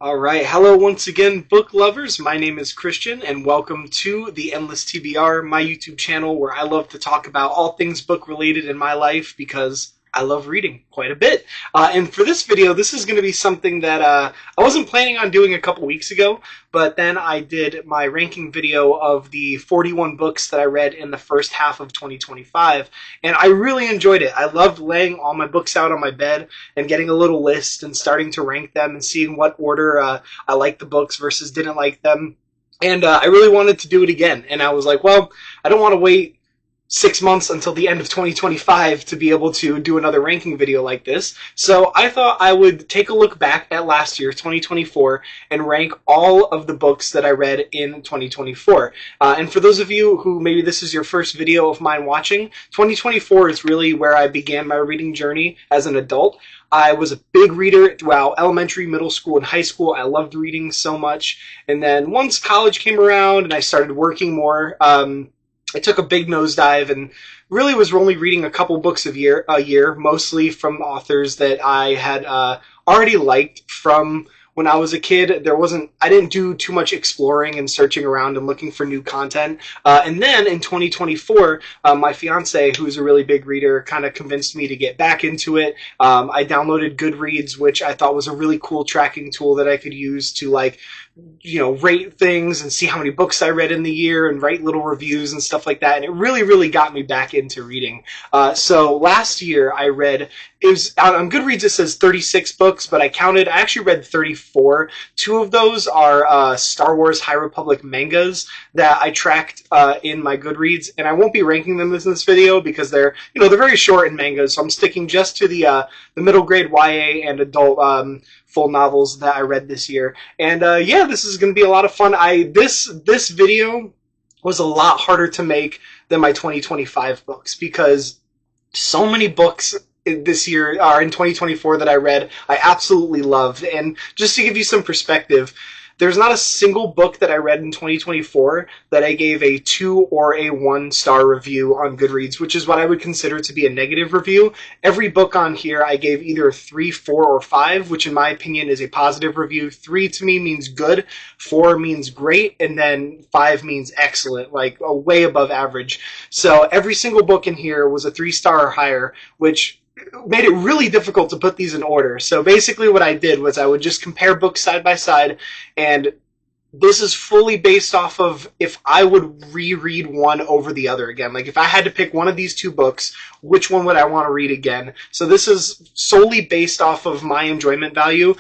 All right. Hello once again, book lovers. My name is Christian, and welcome to the Endless TBR, my YouTube channel where I love to talk about all things book related in my life because I love reading quite a bit. And for this video, this is going to be something that I wasn't planning on doing a couple weeks ago, but then I did my ranking video of the 41 books that I read in the first half of 2025, and I really enjoyed it. I loved laying all my books out on my bed and getting a little list and starting to rank them and seeing what order I liked the books versus didn't like them. And I really wanted to do it again. And I was like, well, I don't want to wait 6 months until the end of 2025 to be able to do another ranking video like this. So I thought I would take a look back at last year, 2024, and rank all of the books that I read in 2024. And for those of you who maybe this is your first video of mine watching, 2024 is really where I began my reading journey as an adult. I was a big reader throughout elementary, middle school, and high school. I loved reading so much. And then once college came around and I started working more, I took a big nosedive and really was only reading a couple books a year, mostly from authors that I had already liked from when I was a kid. I didn't do too much exploring and searching around and looking for new content. And then in 2024, my fiance, who's a really big reader, kind of convinced me to get back into it. I downloaded Goodreads, which I thought was a really cool tracking tool that I could use to rate things and see how many books I read in the year and write little reviews and stuff like that. And it really, really got me back into reading. So last year I read, it was on Goodreads it says 36 books, but I actually read 34. Two of those are Star Wars High Republic mangas that I tracked in my Goodreads, and I won't be ranking them in this video because they're very short in mangas, so I'm sticking just to the middle grade YA and adult full novels that I read this year. And yeah, this is going to be a lot of fun. This video was a lot harder to make than my 2025 books because so many books this year are in 2024 that I read I absolutely loved. And just to give you some perspective, there's not a single book that I read in 2024 that I gave a 2 or a 1 star review on Goodreads, which is what I would consider to be a negative review. Every book on here I gave either a 3, 4, or 5, which in my opinion is a positive review. 3 to me means good, 4 means great, and then 5 means excellent, like way above average. So every single book in here was a 3-star or higher, which made it really difficult to put these in order. So basically what I did was I would just compare books side by side, and this is fully based off of if I would reread one over the other again. Like if I had to pick one of these two books, which one would I want to read again? So this is solely based off of my enjoyment value.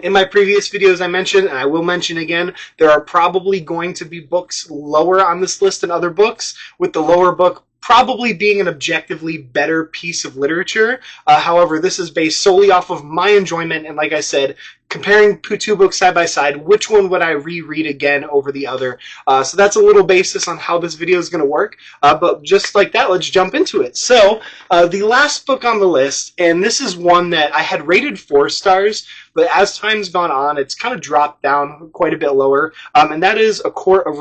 In my previous videos I mentioned, and I will mention again, there are probably going to be books lower on this list than other books, with the lower book probably being an objectively better piece of literature. However, this is based solely off of my enjoyment, and like I said, comparing two books side by side, which one would I reread again over the other? So that's a little basis on how this video is going to work. But just like that, let's jump into it. So the last book on the list, and this is one that I had rated 4 stars, but as time's gone on, it's kind of dropped down quite a bit lower, and that is A Court of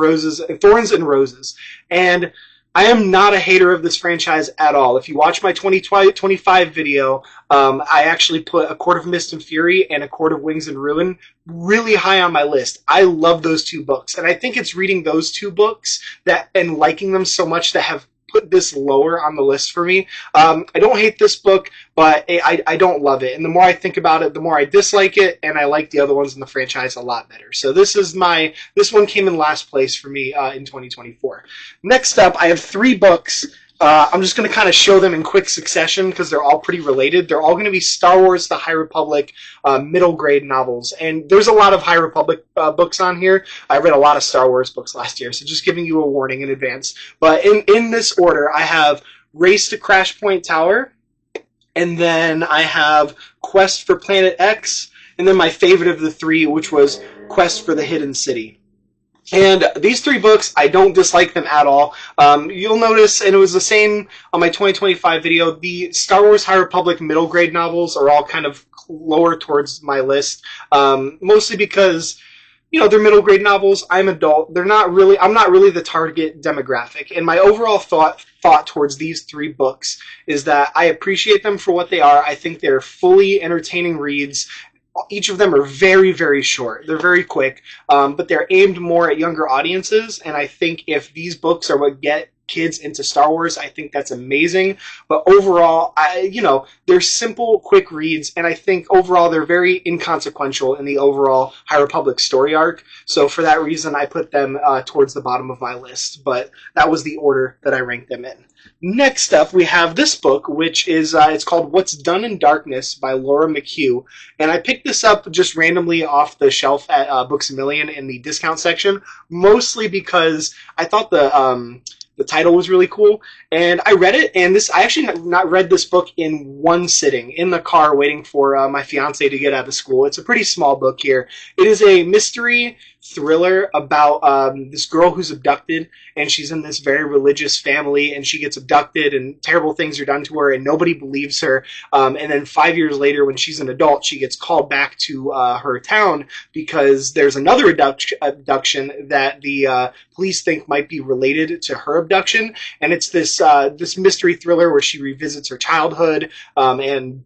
Thorns and Roses. And I am not a hater of this franchise at all. If you watch my 2025 video, I actually put A Court of Mist and Fury and A Court of Wings and Ruin really high on my list. I love those 2 books, and I think it's reading those 2 books and liking them so much that have put this lower on the list for me. I don't hate this book, but I don't love it. And the more I think about it, the more I dislike it, and I like the other ones in the franchise a lot better. So this one came in last place for me in 2024. Next up, I have 3 books. I'm just going to kind of show them in quick succession because they're all pretty related. They're all going to be Star Wars The High Republic middle grade novels. And there's a lot of High Republic books on here. I read a lot of Star Wars books last year, so just giving you a warning in advance. But in this order, I have Race to Crash Point Tower, and then I have Quest for Planet X, and then my favorite of the 3, which was Quest for the Hidden City. And these 3 books, I don't dislike them at all. You'll notice, and it was the same on my 2025 video, the Star Wars High Republic middle grade novels are all kind of lower towards my list, mostly because they're middle grade novels. I'm adult. I'm not really the target demographic. And my overall thought towards these 3 books is that I appreciate them for what they are. I think they're fully entertaining reads. each of them are very, very short. They're very quick, but they're aimed more at younger audiences. And I think if these books are what get kids into Star Wars, I think that's amazing. But overall, they're simple, quick reads, and I think overall they're very inconsequential in the overall High Republic story arc. So for that reason, I put them towards the bottom of my list. But that was the order that I ranked them in. Next up, we have this book, which is it's called What's Done in Darkness by Laura McHugh. And I picked this up just randomly off the shelf at Books A Million in the discount section, mostly because I thought the title was really cool, and I read it, and I actually not read this book in one sitting, in the car waiting for my fiance to get out of school. It's a pretty small book here. It is a mystery thriller about this girl who's abducted, and she's in this very religious family, and she gets abducted, and terrible things are done to her, and nobody believes her, and then 5 years later, when she's an adult, she gets called back to her town, because there's another abduction that the police think might be related to her abduction, and it's this mystery thriller where she revisits her childhood, and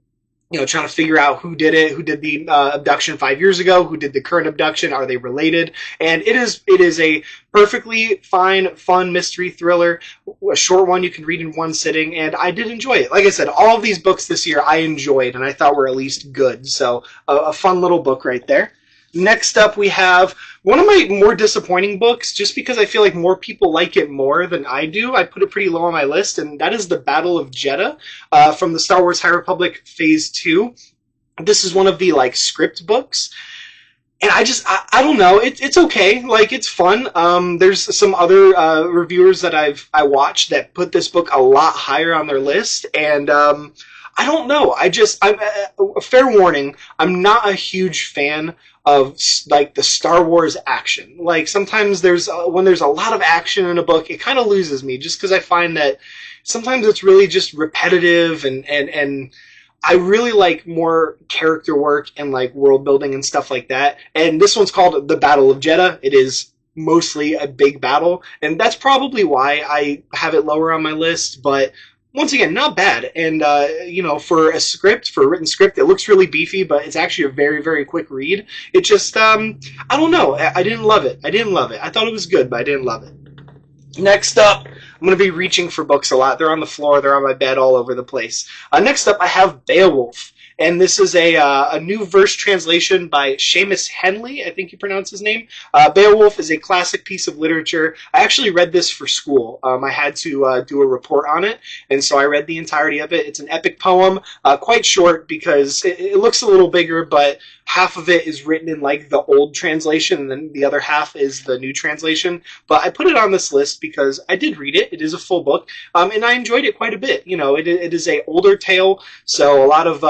trying to figure out who did it, who did the abduction 5 years ago, who did the current abduction, are they related? And it is a perfectly fine, fun mystery thriller, a short one you can read in one sitting, and I did enjoy it. Like I said, all of these books this year I enjoyed, and I thought were at least good, so a fun little book right there. Next up, we have one of my more disappointing books, just because I feel like more people like it more than I do. I put it pretty low on my list, and that is The Battle of Jedha from the Star Wars High Republic Phase 2. This is one of the, script books. And I don't know, it's okay, it's fun. There's some other reviewers that I watched that put this book a lot higher on their list, and I don't know. I'm a fair warning, I'm not a huge fan of the Star Wars action. Sometimes when there's a lot of action in a book, it kind of loses me, just because I find that sometimes it's really just repetitive, and I really like more character work and world building and stuff like that. And this one's called The Battle of Jedha. It is mostly a big battle, and that's probably why I have it lower on my list, but once again, not bad. And, for a written script, it looks really beefy, but it's actually a very, very quick read. It just, I don't know. I didn't love it. I thought it was good, but I didn't love it. Next up, I'm going to be reaching for books a lot. They're on the floor. They're on my bed all over the place. Next up, I have Beowulf. And this is a new verse translation by Seamus Henley, I think you pronounce his name. Beowulf is a classic piece of literature. I actually read this for school. I had to do a report on it, and so I read the entirety of it. It's an epic poem, quite short because it looks a little bigger, but half of it is written in the old translation, and then the other half is the new translation. But I put it on this list because I did read it. It is a full book, and I enjoyed it quite a bit. It is a older tale, so a lot of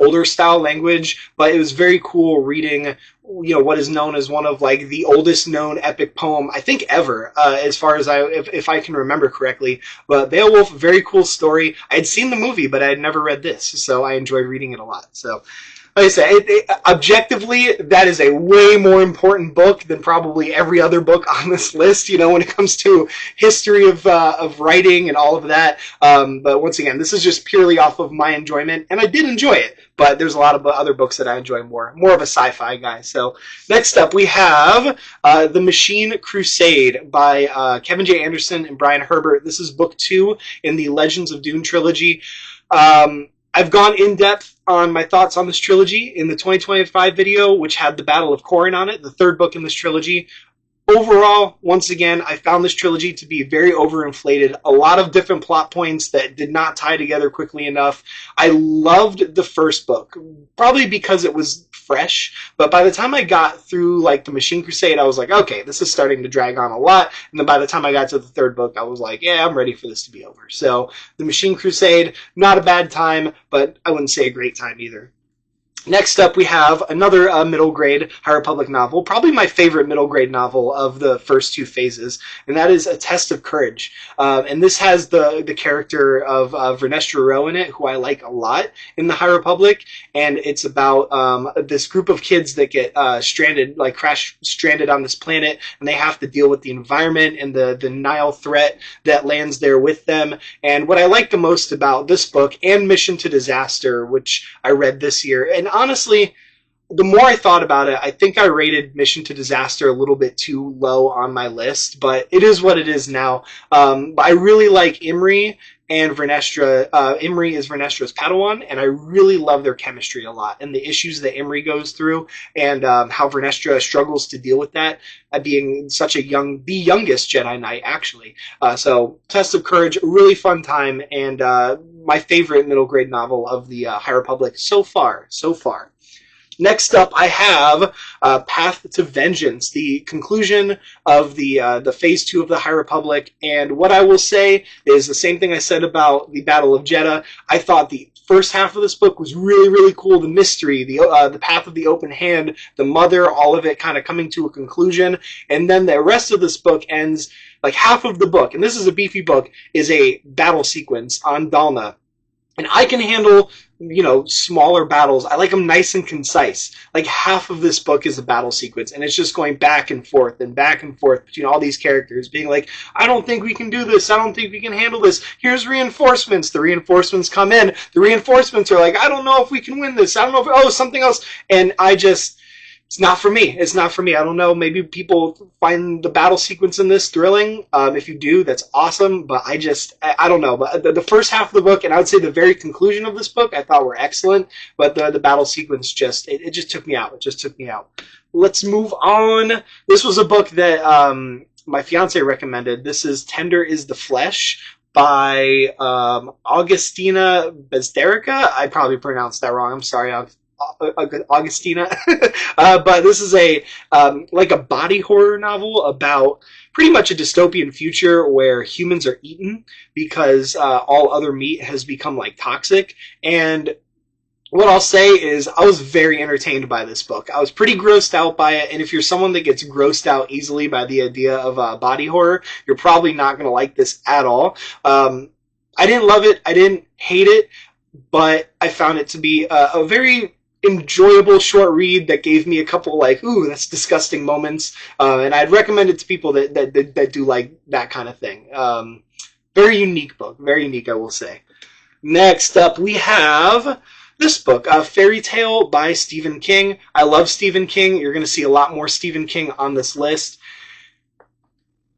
older style language, but it was very cool reading, what is known as one of the oldest known epic poem, I think ever, as far as if I can remember correctly. But Beowulf, very cool story. I had seen the movie, but I had never read this, so I enjoyed reading it a lot. So, like I said, objectively, that is a way more important book than probably every other book on this list, when it comes to history of writing and all of that. But once again, this is just purely off of my enjoyment, and I did enjoy it, but there's a lot of other books that I enjoy more of a sci-fi guy. So next up, we have The Machine Crusade by Kevin J. Anderson and Brian Herbert. This is book 2 in the Legends of Dune trilogy. I've gone in-depth on my thoughts on this trilogy in the 2025 video, which had the Battle of Corrin on it, the third book in this trilogy. Overall, once again, I found this trilogy to be very overinflated. A lot of different plot points that did not tie together quickly enough. I loved the first book, probably because it was fresh, but by the time I got through The Machine Crusade, I was like, okay, this is starting to drag on a lot, and then by the time I got to the third book, I was like, yeah, I'm ready for this to be over. So, The Machine Crusade, not a bad time, but I wouldn't say a great time either. Next up, we have another middle grade High Republic novel, probably my favorite middle grade novel of the first two phases, and that is A Test of Courage. And this has the character of Vernestra Rwoh in it, who I like a lot in the High Republic, and it's about this group of kids that get crash stranded on this planet, and they have to deal with the environment and the Nile threat that lands there with them. And what I like the most about this book and Mission to Disaster, which I read this year, and honestly, the more I thought about it, I think I rated Mission to Disaster a little bit too low on my list, but it is what it is now. But I really like Imri and Vernestra. Imri is Vernestra's Padawan, and I really love their chemistry a lot, and the issues that Imri goes through, and how Vernestra struggles to deal with that, being such a the youngest Jedi Knight, actually. So, Test of Courage, really fun time, and my favorite middle grade novel of the High Republic so far. Next up, I have Path to Vengeance, the conclusion of the Phase 2 of the High Republic. And what I will say is the same thing I said about the Battle of Jeddah. I thought the first half of this book was really, really cool. The mystery, the Path of the Open Hand, the Mother, all of it kind of coming to a conclusion. And then the rest of this book ends, like half of the book, and this is a beefy book, is a battle sequence on Dalna. And I can handle, smaller battles. I like them nice and concise. Like half of this book is a battle sequence, and it's just going back and forth between all these characters, being like, I don't think we can do this. I don't think we can handle this. Here's reinforcements. The reinforcements come in. The reinforcements are like, I don't know if we can win this. I don't know if, something else. And it's not for me. It's not for me. I don't know. Maybe people find the battle sequence in this thrilling. If you do, that's awesome. But I don't know. But the first half of the book, and I would say the very conclusion of this book, I thought were excellent. But the battle sequence it just took me out. It just took me out. Let's move on. This was a book that my fiance recommended. This is Tender is the Flesh by Augustina Bezderica. I probably pronounced that wrong. I'm sorry, Augustina. But this is like a body horror novel about pretty much a dystopian future where humans are eaten because all other meat has become like toxic. And what I'll say is I was very entertained by this book. I was pretty grossed out by it, and if you're someone that gets grossed out easily by the idea of body horror, you're probably not going to like this at all. I didn't love it. I didn't hate it, but I found it to be a very enjoyable short read that gave me a couple ooh, that's disgusting moments, and I'd recommend it to people that do like that kind of thing. Very unique book, very unique, I will say. Next up, we have this book, Fairy Tale by Stephen King. I love Stephen King. You're going to see a lot more Stephen King on this list.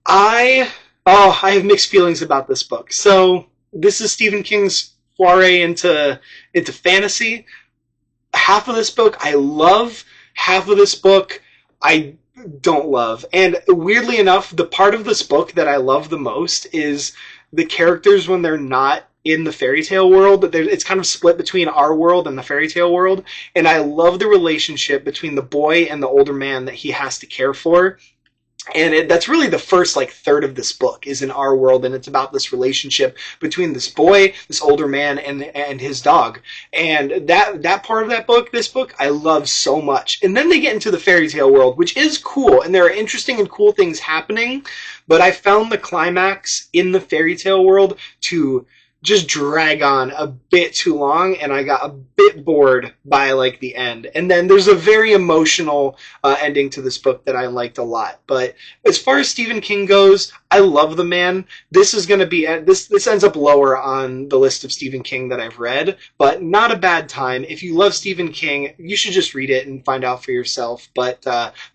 I have mixed feelings about this book. So this is Stephen King's foray into fantasy. Half of this book I love, half of this book I don't love. And weirdly enough, the part of this book that I love the most is the characters when they're not in the fairy tale world. It's kind of split between our world and the fairy tale world. And I love the relationship between the boy and the older man that he has to care for. And that's really the first third of this book is in our world, and it's about this relationship between this boy, this older man, and his dog. And that part of this book, I love so much. And then they get into the fairy tale world, which is cool, and there are interesting and cool things happening, but I found the climax in the fairy tale world to just drag on a bit too long, and I got a bit bored by the end. And then there's a very emotional ending to this book that I liked a lot. But as far as Stephen King goes, I love the man. This is going to be this ends up lower on the list of Stephen King that I've read, but not a bad time. If you love Stephen King, you should just read it and find out for yourself. But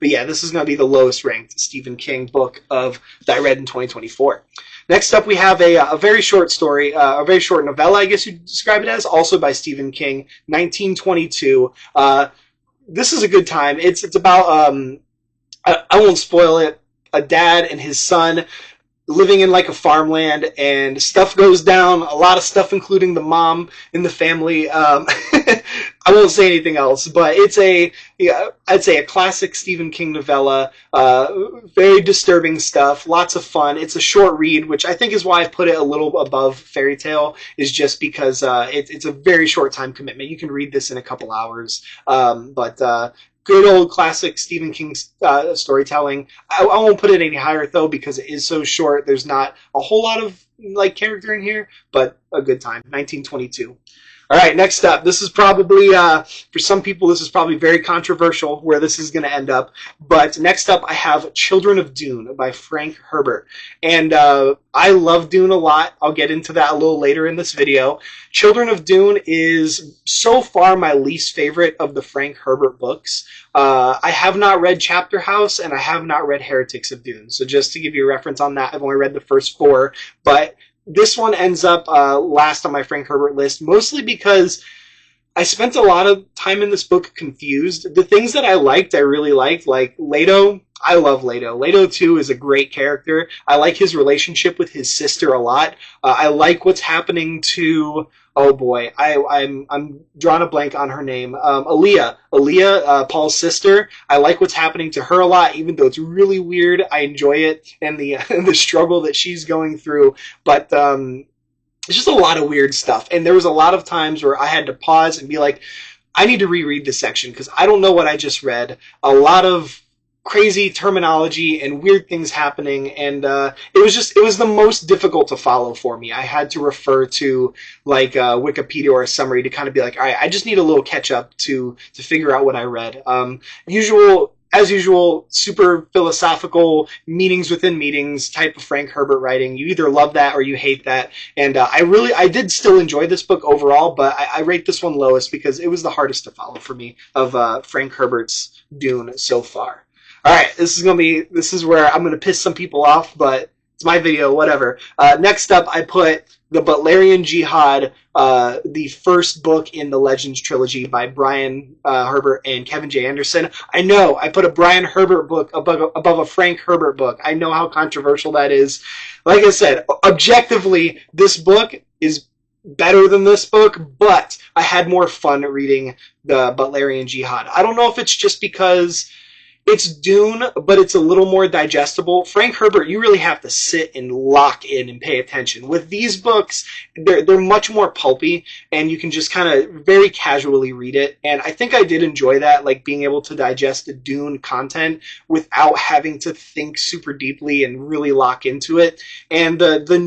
yeah, this is going to be the lowest ranked Stephen King book that I read in 2024. Next up, we have a very short story, a very short novella, I guess you'd describe it as, also by Stephen King, 1922. This is a good time. It's about, I won't spoil it, a dad and his son living in a farmland, and stuff goes down, a lot of stuff, including the mom in the family. I won't say anything else, but it's I'd say a classic Stephen King novella, very disturbing stuff, lots of fun. It's a short read, which I think is why I put it a little above Fairy Tale, is just because it's a very short time commitment. You can read this in a couple hours, but good old classic Stephen King storytelling. I won't put it any higher, though, because it is so short. There's not a whole lot of character in here, but a good time. 1922. All right, next up. This is probably, for some people, this is probably very controversial where this is going to end up. But next up, I have Children of Dune by Frank Herbert. And I love Dune a lot. I'll get into that a little later in this video. Children of Dune is so far my least favorite of the Frank Herbert books. I have not read Chapter House, and I have not read Heretics of Dune. So just to give you a reference on that, I've only read the first 4. But this one ends up last on my Frank Herbert list, mostly because I spent a lot of time in this book confused. The things that I liked, I really liked, like Leto. I love Leto. Leto, too, is a great character. I like his relationship with his sister a lot. I like what's happening to... Oh boy, I'm drawing a blank on her name. Aaliyah, Paul's sister. I like what's happening to her a lot, even though it's really weird. I enjoy it and the the struggle that she's going through. But it's just a lot of weird stuff. And there was a lot of times where I had to pause and be like, I need to reread this section because I don't know what I just read. A lot of crazy terminology and weird things happening, and it was the most difficult to follow for me. I had to refer to like Wikipedia or a summary to kind of be like, all right, I just need a little catch up to figure out what I read. As usual, super philosophical meanings within meanings type of Frank Herbert writing. You either love that or you hate that. And I did still enjoy this book overall, but I rate this one lowest because it was the hardest to follow for me of Frank Herbert's Dune so far. All right, this is where I'm going to piss some people off, but it's my video, whatever. Next up, I put The Butlerian Jihad, the first book in the Legends trilogy by Brian Herbert and Kevin J. Anderson. I know, I put a Brian Herbert book above a Frank Herbert book. I know how controversial that is. Like I said, objectively, this book is better than this book, but I had more fun reading The Butlerian Jihad. I don't know if it's just because it's Dune, but it's a little more digestible. Frank Herbert, you really have to sit and lock in and pay attention. With these books, they're much more pulpy, and you can just kind of very casually read it. And I think I did enjoy that, like being able to digest the Dune content without having to think super deeply and really lock into it. And the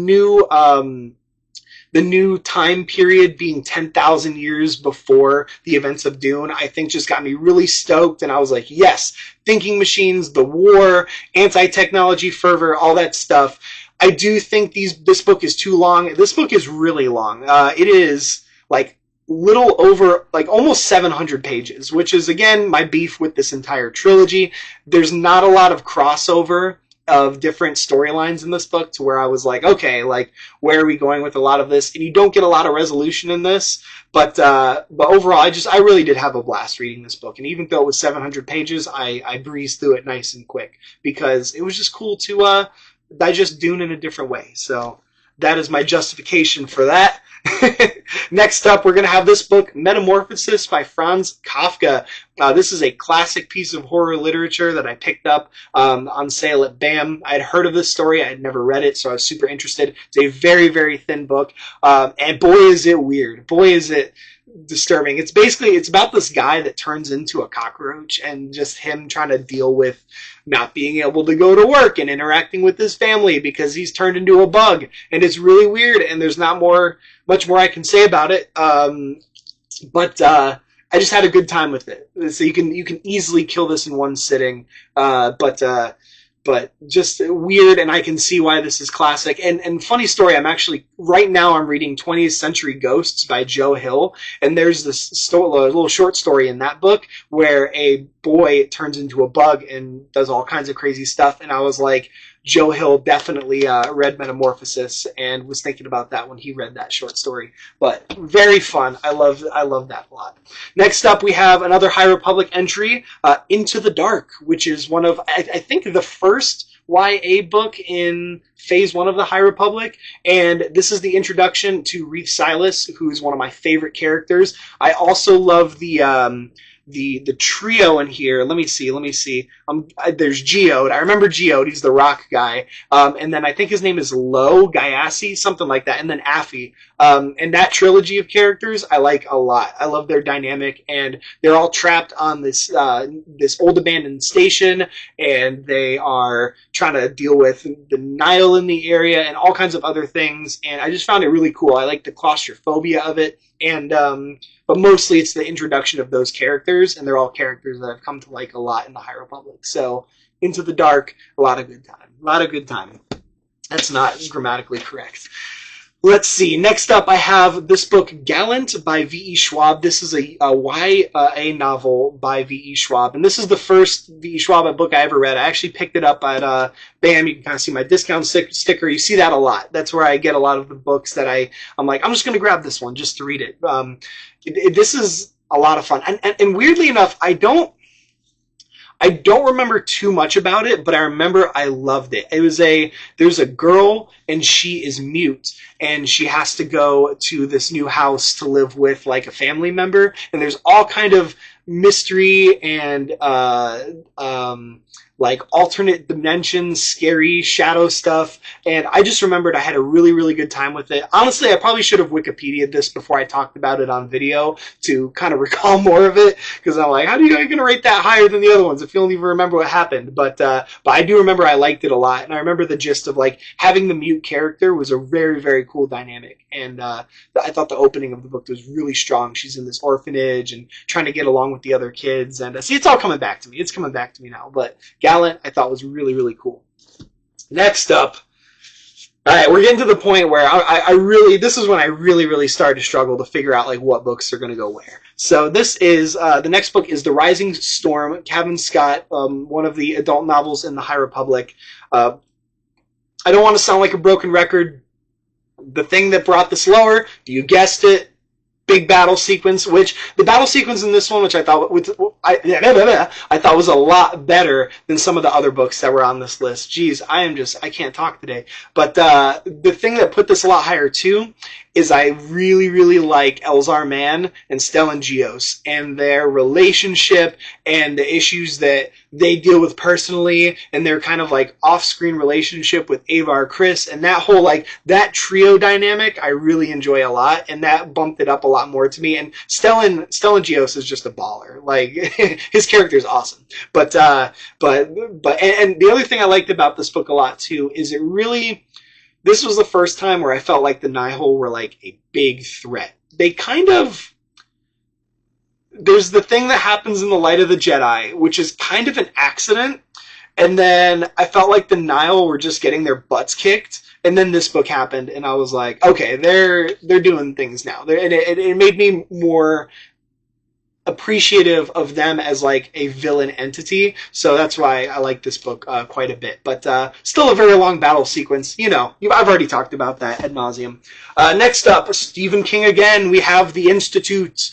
new time period being 10,000 years before the events of Dune, I think just got me really stoked. And I was like, yes, thinking machines, the war, anti-technology fervor, all that stuff. I do think this book is too long. This book is really long. It is like little over, like almost 700 pages, which is, again, my beef with this entire trilogy. There's not a lot of crossover of different storylines in this book to where I was like, okay, like, where are we going with a lot of this? And you don't get a lot of resolution in this, but overall, I really did have a blast reading this book. And even though it was 700 pages, I breezed through it nice and quick because it was just cool to digest Dune in a different way. So that is my justification for that. Next up, we're going to have this book, Metamorphosis by Franz Kafka. This is a classic piece of horror literature that I picked up on sale at BAM. I had heard of this story. I had never read it, so I was super interested. It's a very, very thin book, and boy, is it weird. Boy, is it disturbing. It's about this guy that turns into a cockroach and just him trying to deal with not being able to go to work and interacting with his family because he's turned into a bug. And it's really weird, and there's not much more I can say about it. But I just had a good time with it. So you can easily kill this in one sitting. But just weird, and I can see why this is classic. And funny story, right now I'm reading 20th Century Ghosts by Joe Hill, and there's this little short story in that book where a boy turns into a bug and does all kinds of crazy stuff, and I was like, Joe Hill definitely read Metamorphosis and was thinking about that when he read that short story. But very fun. I love that a lot. Next up, we have another High Republic entry, Into the Dark, which is one of, I think, the first YA book in Phase 1 of the High Republic, and this is the introduction to Reef Silas, who is one of my favorite characters. I also love the trio in here. Let me see. There's Geode. I remember Geode. He's the rock guy. And then I think his name is Lo Gayassi, something like that. And then Affy. And that trilogy of characters I like a lot. I love their dynamic, and they're all trapped on this old abandoned station, and they are trying to deal with the Nile in the area and all kinds of other things. And I just found it really cool. I like the claustrophobia of it. and but mostly it's the introduction of those characters, and they're all characters that I've come to like a lot in the High Republic. So Into the Dark, a lot of good time. A lot of good time. That's not grammatically correct. Let's see. Next up, I have this book, Gallant by V.E. Schwab. This is a YA novel by V.E. Schwab. And this is the first V.E. Schwab book I ever read. I actually picked it up at BAM. You can kind of see my discount sticker. You see that a lot. That's where I get a lot of the books that I'm like, I'm just going to grab this one just to read it. This is a lot of fun. And weirdly enough, I don't remember too much about it, but I remember I loved it. There's a girl and she is mute, and she has to go to this new house to live with like a family member, and there's all kind of mystery and like alternate dimensions, scary shadow stuff, and I just remembered I had a really, really good time with it. Honestly, I probably should have Wikipedia'd this before I talked about it on video to kind of recall more of it, because I'm like, how are you going to rate that higher than the other ones if you don't even remember what happened? But I do remember I liked it a lot, and I remember the gist of like having the mute character was a very, very cool dynamic, and I thought the opening of the book was really strong. She's in this orphanage and trying to get along with the other kids, and see, it's all coming back to me. It's coming back to me now, but Gallant, I thought was really, really cool. Next up, all right, we're getting to the point where this is when I really, really started to struggle to figure out like what books are going to go where. So this is, the next book is The Rising Storm, Cavan Scott, one of the adult novels in the High Republic. I don't want to sound like a broken record. The thing that brought this lower, you guessed it, big battle sequence, which the battle sequence in this one, which I thought was a lot better than some of the other books that were on this list. Jeez, I can't talk today. But the thing that put this a lot higher too is I really, really like Elzar Mann and Stellan Gios and their relationship and the issues that they deal with personally, and their kind of like off-screen relationship with Avar Kriss, and that whole like that trio dynamic I really enjoy a lot, and that bumped it up a lot more to me. And Stellan Gios is just a baller. Like his character is awesome. But the other thing I liked about this book a lot too is this was the first time where I felt like the Nihil were like a big threat. There's the thing that happens in The Light of the Jedi, which is kind of an accident, and then I felt like the Nihil were just getting their butts kicked, and then this book happened, and I was like, okay, they're doing things now. And it made me more appreciative of them as like a villain entity, so that's why I like this book quite a bit. But still a very long battle sequence. I've already talked about that ad nauseum. Next up, Stephen King again. We have The Institute.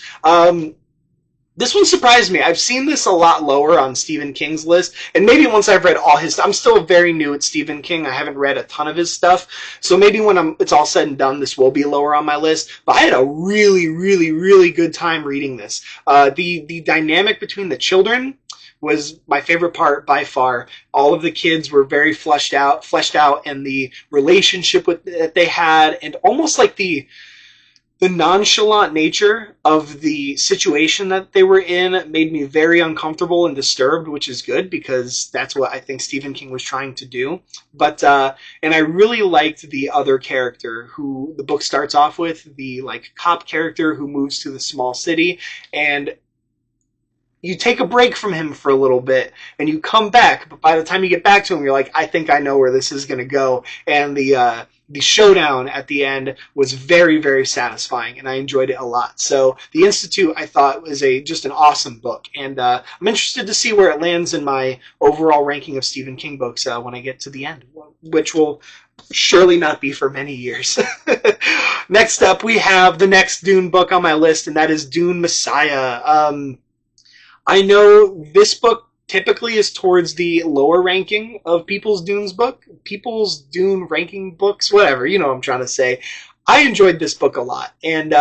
This one surprised me. I've seen this a lot lower on Stephen King's list, and maybe once I've read all his... I'm still very new at Stephen King. I haven't read a ton of his stuff, so maybe when it's all said and done, this will be lower on my list. But I had a really, really, really good time reading this. The dynamic between the children was my favorite part by far. All of the kids were very fleshed out, and the relationship that they had, and almost like the nonchalant nature of the situation that they were in made me very uncomfortable and disturbed, which is good because that's what I think Stephen King was trying to do. But and I really liked the other character who the book starts off with, the like cop character who moves to the small city, and you take a break from him for a little bit and you come back, but by the time you get back to him, you're like, I think I know where this is going to go. And the showdown at the end was very, very satisfying, and I enjoyed it a lot. So The Institute, I thought, was just an awesome book, and I'm interested to see where it lands in my overall ranking of Stephen King books when I get to the end, which will surely not be for many years. Next up, we have the next Dune book on my list, and that is Dune Messiah. I know this book typically is towards the lower ranking of People's Dune ranking books, whatever, you know what I'm trying to say. I enjoyed this book a lot, and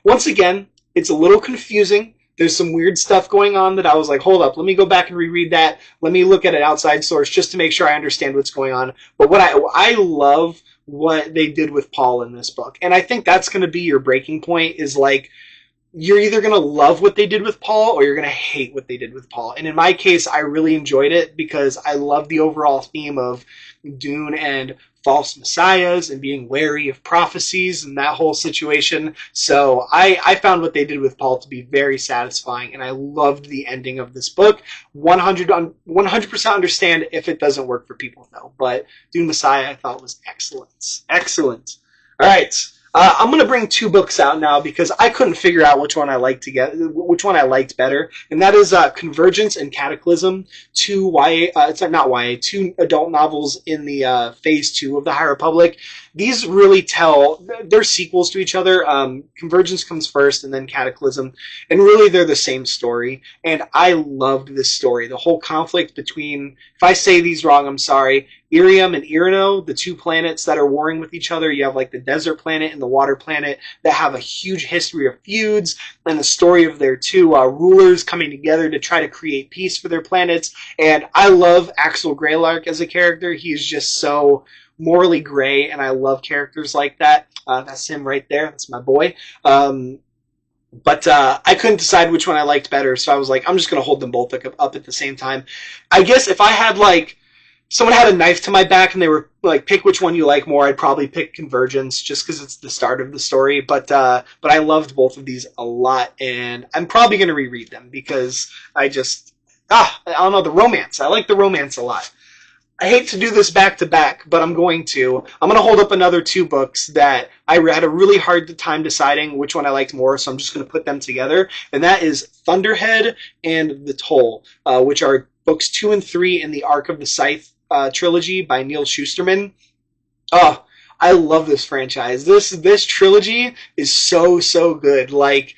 once again, it's a little confusing. There's some weird stuff going on that I was like, hold up, let me go back and reread that. Let me look at an outside source just to make sure I understand what's going on. But what I love what they did with Paul in this book, and I think that's going to be your breaking point, is like, you're either going to love what they did with Paul or you're going to hate what they did with Paul. And in my case, I really enjoyed it because I love the overall theme of Dune and false messiahs and being wary of prophecies and that whole situation. So I found what they did with Paul to be very satisfying, and I loved the ending of this book. 100% understand if it doesn't work for people, though. But Dune Messiah I thought was excellent. Excellent. All right. I'm going to bring two books out now because I couldn't figure out which one I liked which one I liked better, and that is Convergence and Cataclysm, two two adult novels in the Phase 2 of the High Republic. These really they're sequels to each other. Convergence comes first and then Cataclysm, and really they're the same story, and I loved this story. The whole conflict between, if I say these wrong, I'm sorry, Irium and Irino, the two planets that are warring with each other. You have like the desert planet and the water planet that have a huge history of feuds, and the story of their two rulers coming together to try to create peace for their planets. And I love Axel Greylark as a character. He is just so morally gray, and I love characters like that. That's him right there. That's my boy. But I couldn't decide which one I liked better, so I was like, I'm just going to hold them both up at the same time. I guess if I had someone had a knife to my back and they were like, pick which one you like more, I'd probably pick Convergence just because it's the start of the story. But I loved both of these a lot, and I'm probably going to reread them because I don't know, the romance. I like the romance a lot. I hate to do this back to back, but I'm going to. I'm going to hold up another two books that I had a really hard time deciding which one I liked more, so I'm just going to put them together. And that is Thunderhead and The Toll, which are books 2 and 3 in the Arc of the Scythe trilogy by Neil Shusterman. Oh, I love this franchise. This trilogy is so good. Like,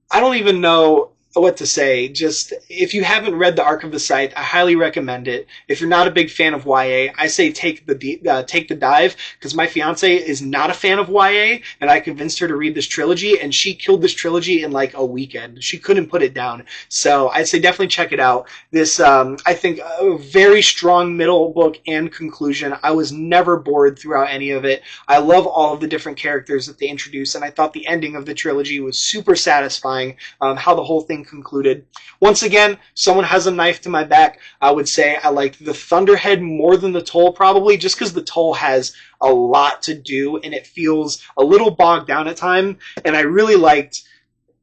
I don't even know what to say. Just, if you haven't read the Arc of the Scythe, I highly recommend it. If you're not a big fan of YA, I say take the dive, because my fiance is not a fan of YA, and I convinced her to read this trilogy, and she killed this trilogy in like a weekend. She couldn't put it down. So I'd say definitely check it out. This, I think, a very strong middle book and conclusion. I was never bored throughout any of it. I love all of the different characters that they introduced, and I thought the ending of the trilogy was super satisfying, how the whole thing concluded. Once again, someone has a knife to my back, I would say I liked the Thunderhead more than the Toll, probably just because the Toll has a lot to do and it feels a little bogged down at time. And I really liked,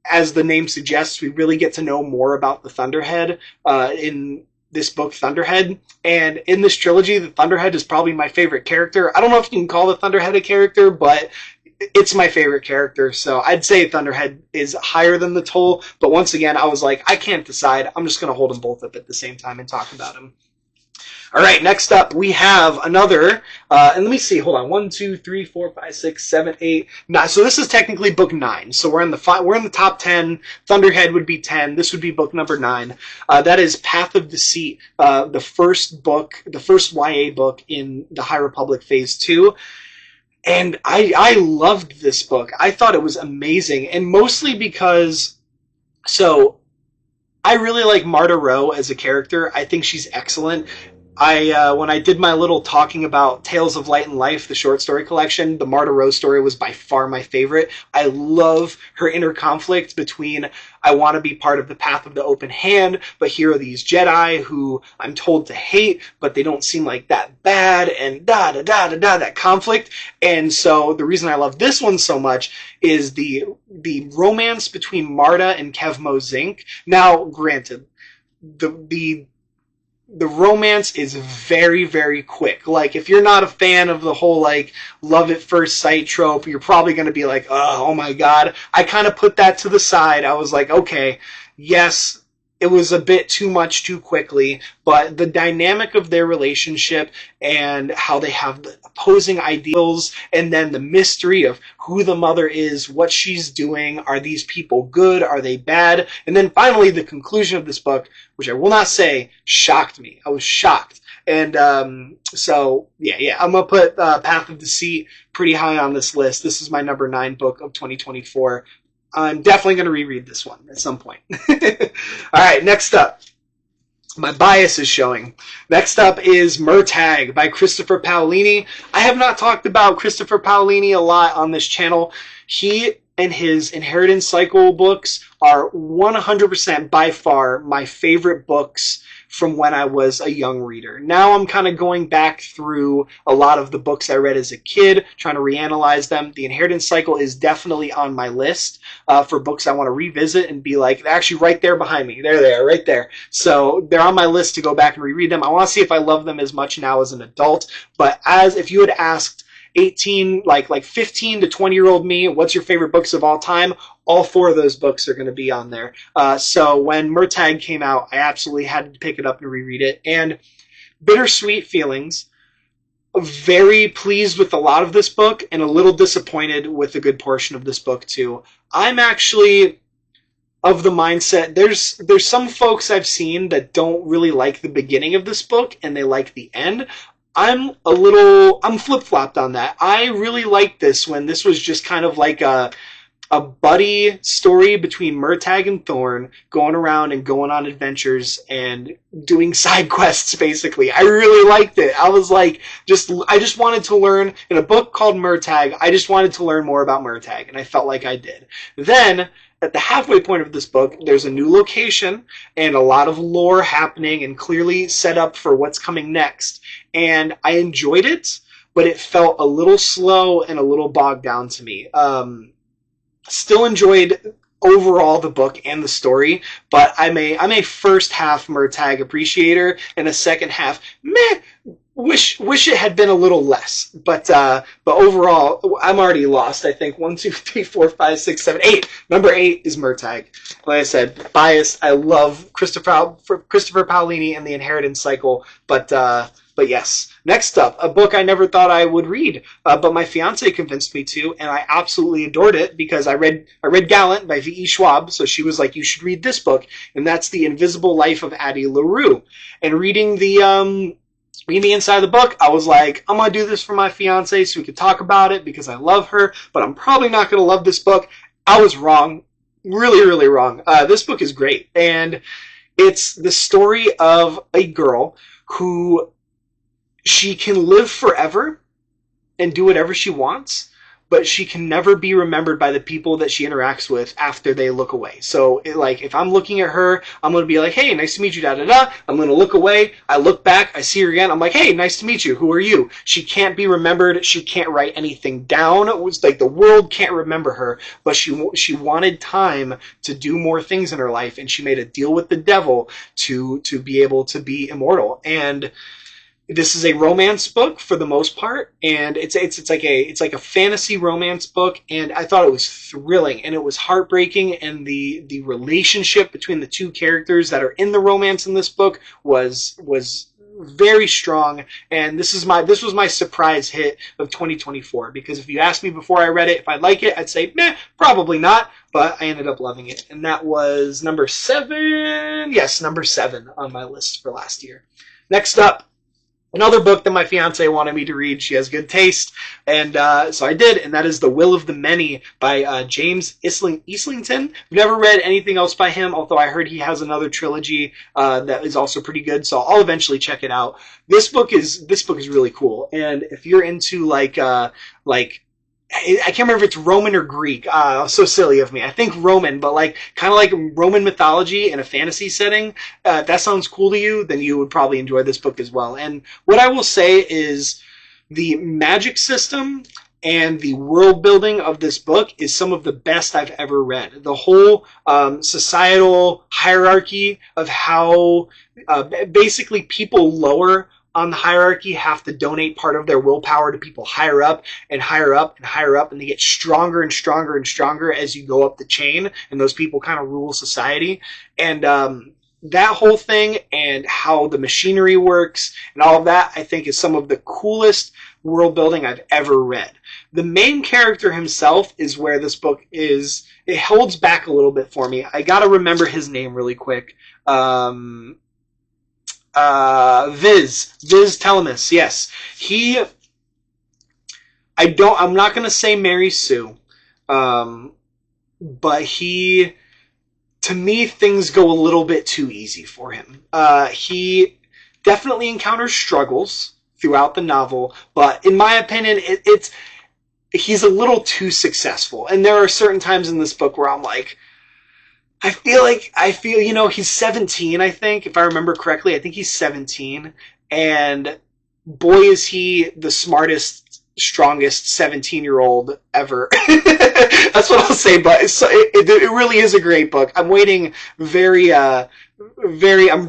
as the name suggests, we really get to know more about the Thunderhead in this book, Thunderhead. And in this trilogy, the Thunderhead is probably my favorite character. I don't know if you can call the Thunderhead a character, but it's my favorite character, so I'd say Thunderhead is higher than the Toll, but once again, I was like, I can't decide. I'm just going to hold them both up at the same time and talk about them. All right, next up, we have another, and let me see, hold on, 1, 2, 3, 4, 5, 6, 7, 8, 9. So this is technically book 9. So we're in the top 10. Thunderhead would be 10. This would be book number 9. That is Path of Deceit, the first YA book in the High Republic Phase 2. And I loved this book. I thought it was amazing, and mostly because, so I really like Marta Rowe as a character. I think she's excellent. When I did my little talking about Tales of Light and Life, the short story collection, the Marta Rowe story was by far my favorite. I love her inner conflict between, I want to be part of the Path of the Open Hand, but here are these Jedi who I'm told to hate, but they don't seem like that bad, and that conflict. And so the reason I love this one so much is the romance between Marta and Kevmo Zink. Now, granted, the romance is very, very quick. Like, if you're not a fan of the whole, like, love at first sight trope, you're probably going to be like, oh my god. I kind of put that to the side. I was like, okay, yes, it was a bit too much too quickly, but the dynamic of their relationship and how they have the opposing ideals, and then the mystery of who the mother is, what she's doing, are these people good, are they bad, and then finally the conclusion of this book, which I will not say, shocked me. I was shocked. And so, yeah, I'm going to put Path of Deceit pretty high on this list. This is my number 9 book of 2024. I'm definitely going to reread this one at some point. All right, next up. My bias is showing. Next up is Murtagh by Christopher Paolini. I have not talked about Christopher Paolini a lot on this channel. He and his Inheritance Cycle books are 100% by far my favorite books from when I was a young reader. Now I'm kind of going back through a lot of the books I read as a kid, trying to reanalyze them. The Inheritance Cycle is definitely on my list for books I want to revisit and be like, they're actually right there behind me. There they are, right there. So they're on my list to go back and reread them. I want to see if I love them as much now as an adult. But as if you had asked 18, like 15 to 20-year-old me, what's your favorite books of all time? All 4 of those books are going to be on there. So when Murtagh came out, I absolutely had to pick it up and reread it. And bittersweet feelings. Very pleased with a lot of this book and a little disappointed with a good portion of this book too. I'm actually of the mindset, there's some folks I've seen that don't really like the beginning of this book and they like the end. I'm flip-flopped on that. I really liked this when this was just kind of like a buddy story between Murtagh and Thorn going around and going on adventures and doing side quests, basically. I really liked it. I was like, I just wanted to learn, in a book called Murtagh, I just wanted to learn more about Murtagh, and I felt like I did. Then, at the halfway point of this book, there's a new location and a lot of lore happening and clearly set up for what's coming next. And I enjoyed it, but it felt a little slow and a little bogged down to me. Still enjoyed overall the book and the story, but I'm a first half Murtagh appreciator and a second half wish it had been a little less. But overall, I'm already lost. I think 1, 2, 3, 4, 5, 6, 7, 8. Number 8 is Murtagh. Like I said, biased. I love Christopher Paolini and the Inheritance Cycle, but yes. Next up, a book I never thought I would read, but my fiance convinced me to, and I absolutely adored it because I read Gallant by V.E. Schwab, so she was like, you should read this book, and that's The Invisible Life of Addie LaRue. And reading the inside of the book, I was like, I'm going to do this for my fiance so we could talk about it because I love her, but I'm probably not going to love this book. I was wrong. Really, really wrong. This book is great, and it's the story of a girl who she can live forever and do whatever she wants, but she can never be remembered by the people that she interacts with after they look away. So, if I'm looking at her, I'm going to be like, hey, nice to meet you, da-da-da. I'm going to look away. I look back. I see her again. I'm like, hey, nice to meet you. Who are you? She can't be remembered. She can't write anything down. It was like the world can't remember her, but she wanted time to do more things in her life, and she made a deal with the devil to be able to be immortal. And this is a romance book for the most part, and it's like a fantasy romance book, and I thought it was thrilling and it was heartbreaking, and the relationship between the two characters that are in the romance in this book was very strong, and this was my surprise hit of 2024, because if you asked me before I read it if I like it, I'd say meh, probably not, but I ended up loving it, and that was number 7. Yes, number 7 on my list for last year. Next up, another book that my fiance wanted me to read. She has good taste, and so I did, and that is The Will of the Many by James Islington. I've never read anything else by him, although I heard he has another trilogy that is also pretty good, so I'll eventually check it out. This book is really cool, and if you're into I can't remember if it's Roman or Greek. So silly of me. I think Roman, but kind of like Roman mythology in a fantasy setting. If that sounds cool to you, then you would probably enjoy this book as well. And what I will say is the magic system and the world building of this book is some of the best I've ever read. The whole societal hierarchy of how basically people lower on the hierarchy have to donate part of their willpower to people higher up and higher up and higher up, and they get stronger and stronger and stronger as you go up the chain, and those people kind of rule society. And that whole thing and how the machinery works and all of that, I think, is some of the coolest world building I've ever read. The main character himself is where this book is, it holds back a little bit for me. I gotta remember his name really quick. Viz Telemus, yes. I'm not going to say Mary Sue, but to me, things go a little bit too easy for him. He definitely encounters struggles throughout the novel, but in my opinion, he's a little too successful. And there are certain times in this book where I'm like, I feel, he's 17, I think, if I remember correctly. I think he's 17. And boy, is he the smartest, strongest 17-year-old ever. That's what I'll say, but it really is a great book. I'm waiting I'm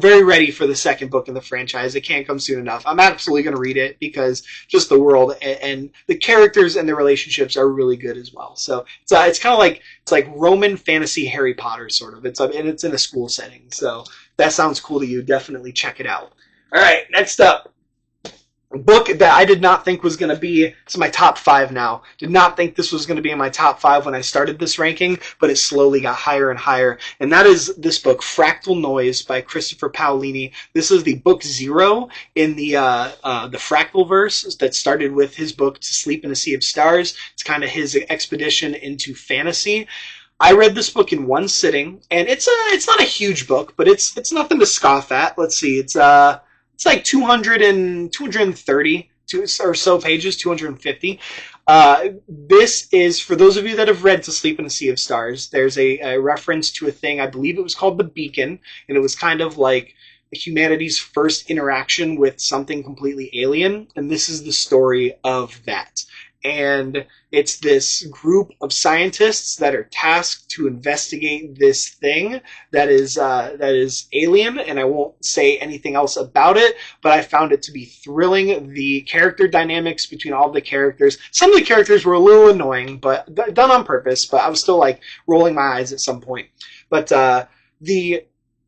very ready for the second book in the franchise. It can't come soon enough. I'm absolutely going to read it because just the world and the characters and the relationships are really good as well. So it's kind of like, it's like Roman fantasy Harry Potter sort of. And it's in a school setting. So if that sounds cool to you, definitely check it out. All right, next up. A book that I did not think was going to be, it's my top 5 now. Did not think this was going to be in my top 5 when I started this ranking, but it slowly got higher and higher. And that is this book, Fractal Noise by Christopher Paolini. This is the book 0 in the Fractalverse that started with his book, To Sleep in a Sea of Stars. It's kind of his expedition into fantasy. I read this book in one sitting, and it's not a huge book, but it's nothing to scoff at. Let's see, it's like 230 or so pages, 250. This is, for those of you that have read To Sleep in a Sea of Stars, there's a reference to a thing, I believe it was called the Beacon, and it was kind of like humanity's first interaction with something completely alien, and this is the story of that. And it's this group of scientists that are tasked to investigate this thing that is alien, and I won't say anything else about it, but I found it to be thrilling. The character dynamics between all of the characters, some of the characters were a little annoying, but done on purpose, but I was still like rolling my eyes at some point. But the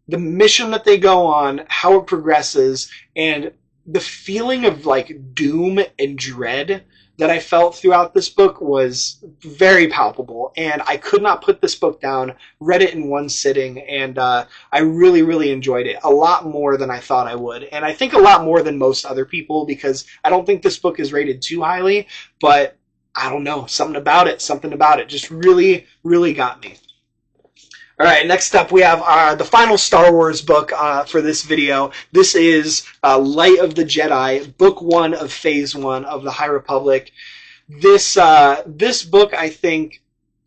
mission that they go on, how it progresses, and the feeling of like doom and dread that I felt throughout this book was very palpable, and I could not put this book down. Read it in one sitting, and I really, really enjoyed it. A lot more than I thought I would, and I think a lot more than most other people, because I don't think this book is rated too highly, but I don't know, something about it just really, really got me. All right, next up we have the final Star Wars book for this video. This is Light of the Jedi, Book 1 of Phase 1 of the High Republic. This book, I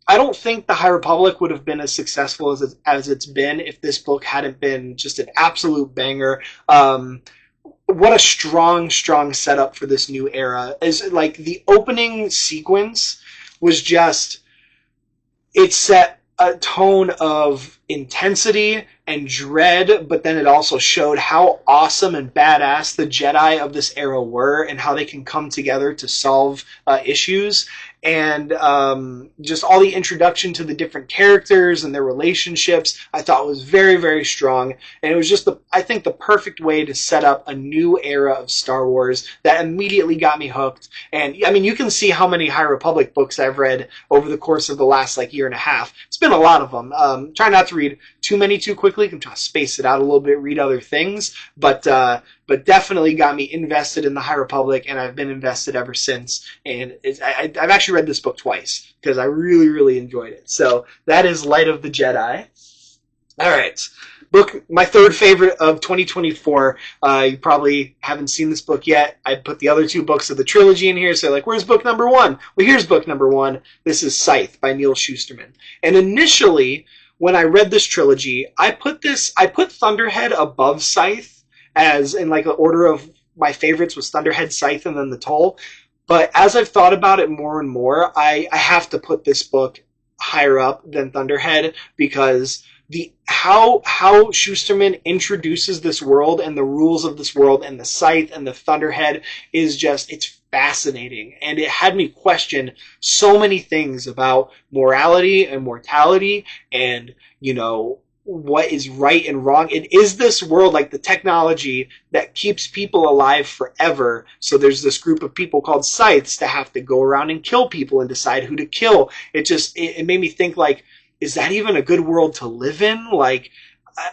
don't think the High Republic would have been as successful as it's been if this book hadn't been just an absolute banger. What a strong setup for this new era. Is like the opening sequence was just, it set a tone of intensity and dread, but then it also showed how awesome and badass the Jedi of this era were and how they can come together to solve issues. And just all the introduction to the different characters and their relationships, I thought was very, very strong. And it was just, I think, the perfect way to set up a new era of Star Wars that immediately got me hooked. And, I mean, you can see how many High Republic books I've read over the course of the last, year and a half. It's been a lot of them. Try not to read too many too quickly. I'm trying to space it out a little bit, read other things. But definitely got me invested in the High Republic, and I've been invested ever since. And I've actually read this book twice because I really, really enjoyed it. So that is Light of the Jedi. All right. Book, my third favorite of 2024. You probably haven't seen this book yet. I put the other 2 books of the trilogy in here, so where's book number 1? Well, here's book number 1. This is Scythe by Neal Shusterman. And initially, when I read this trilogy, I put Thunderhead above Scythe, as in the order of my favorites was Thunderhead, Scythe, and then The Toll. But as I've thought about it more and more, I have to put this book higher up than Thunderhead, because how Shusterman introduces this world and the rules of this world and the Scythe and the Thunderhead is just, it's fascinating. And it had me question so many things about morality and mortality and, what is right and wrong. It is this world, the technology that keeps people alive forever. So there's this group of people called Scythes to have to go around and kill people and decide who to kill. It made me think, is that even a good world to live in?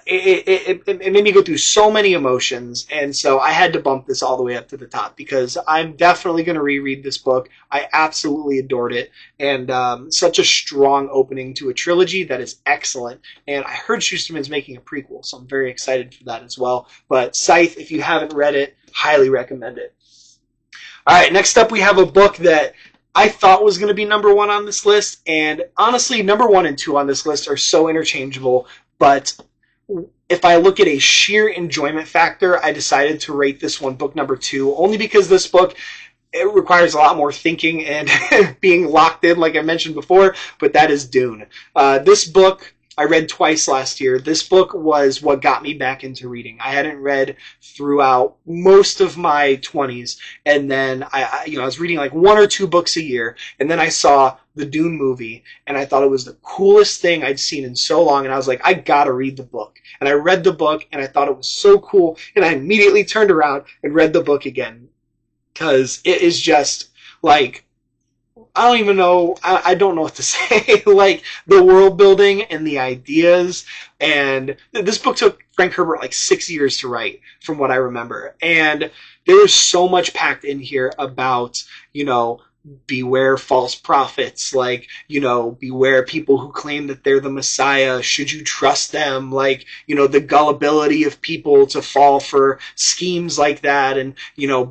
It made me go through so many emotions, and so I had to bump this all the way up to the top because I'm definitely going to reread this book. I absolutely adored it, and such a strong opening to a trilogy that is excellent. And I heard Shusterman's making a prequel, so I'm very excited for that as well. But Scythe, if you haven't read it, highly recommend it. All right, next up we have a book that I thought was going to be number one on this list. And honestly, number 1 and 2 on this list are so interchangeable. But if I look at a sheer enjoyment factor, I decided to rate this one book number 2, only because this book, it requires a lot more thinking and being locked in, like I mentioned before, but that is Dune. This book I read twice last year. This book was what got me back into reading. I hadn't read throughout most of my 20s, and then I was reading like 1 or 2 books a year, and then I saw the Dune movie, and I thought it was the coolest thing I'd seen in so long, and I was like, I gotta read the book. And I read the book, and I thought it was so cool, and I immediately turned around and read the book again, because it is just like, I don't even know, I don't know what to say. Like, the world building and the ideas, and this book took Frank Herbert like 6 years to write, from what I remember. And there was so much packed in here about, beware false prophets, like, beware people who claim that they're the Messiah. Should you trust them? Like, the gullibility of people to fall for schemes like that, and,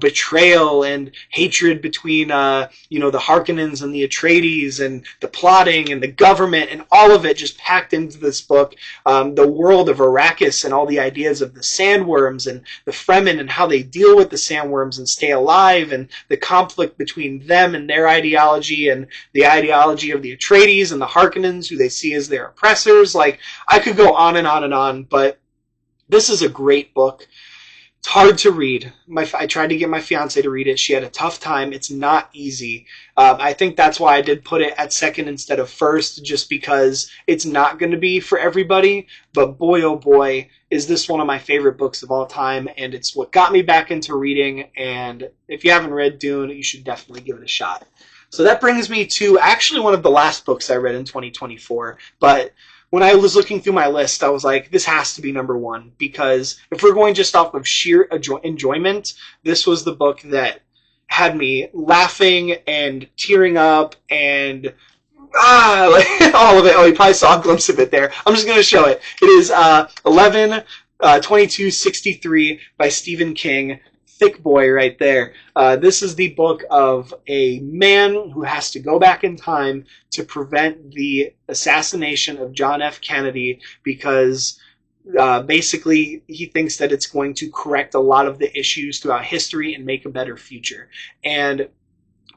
betrayal and hatred between, the Harkonnens and the Atreides, and the plotting and the government, and all of it just packed into this book. The world of Arrakis and all the ideas of the sandworms and the Fremen and how they deal with the sandworms and stay alive, and the conflict between them and their ideology, and the ideology of the Atreides and the Harkonnens, who they see as their oppressors. Like, I could go on and on and on, but this is a great book. It's hard to read. I tried to get my fiance to read it. She had a tough time. It's not easy. I think that's why I did put it at second instead of first, just because it's not going to be for everybody. But boy, oh boy, is this one of my favorite books of all time, and it's what got me back into reading. And if you haven't read Dune, you should definitely give it a shot. So that brings me to actually one of the last books I read in 2024, but when I was looking through my list, I was like, this has to be number 1, because if we're going just off of sheer enjoyment, this was the book that had me laughing and tearing up and like all of it. Oh, you probably saw a glimpse of it there. I'm just going to show it. It is 11/22/63 by Stephen King. Thick boy right there. This is the book of a man who has to go back in time to prevent the assassination of John F. Kennedy, because basically he thinks that it's going to correct a lot of the issues throughout history and make a better future. And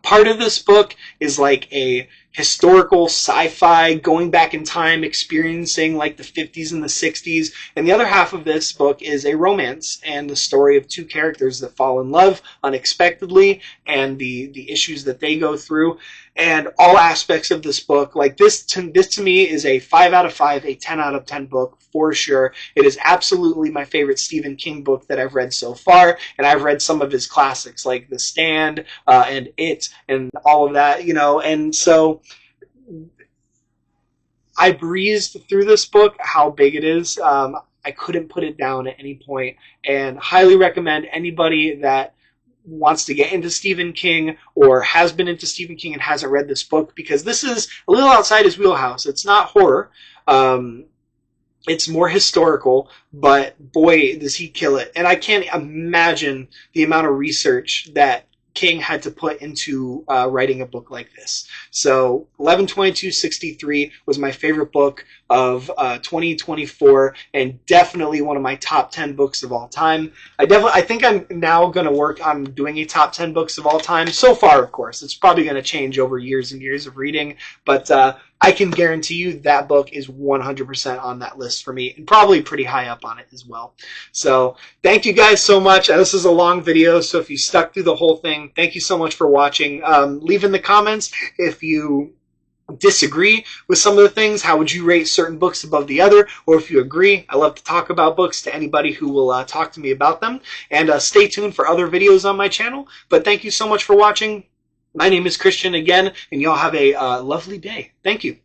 part of this book is like a historical sci-fi, going back in time, experiencing like the 50s and the 60s. And the other half of this book is a romance and the story of 2 characters that fall in love unexpectedly, and the issues that they go through. And all aspects of this book, like this to me is a 5 out of 5, a 10 out of 10 book for sure. It is absolutely my favorite Stephen King book that I've read so far, and I've read some of his classics like The Stand and It and all of that, and so I breezed through this book, how big it is. I couldn't put it down at any point, and highly recommend anybody that wants to get into Stephen King or has been into Stephen King and hasn't read this book, because this is a little outside his wheelhouse. It's not horror. It's more historical, but boy, does he kill it. And I can't imagine the amount of research that King had to put into writing a book like this. So 11/22/63 was my favorite book of 2024, and definitely one of my top 10 books of all time. I think I'm now going to work on doing a top 10 books of all time. So far, of course, it's probably going to change over years and years of reading, but I can guarantee you that book is 100% on that list for me, and probably pretty high up on it as well. So thank you guys so much. This is a long video, so if you stuck through the whole thing, thank you so much for watching. Leave in the comments if you disagree with some of the things. How would you rate certain books above the other? Or if you agree, I love to talk about books to anybody who will talk to me about them. And stay tuned for other videos on my channel. But thank you so much for watching. My name is Christian again, and y'all have a lovely day. Thank you.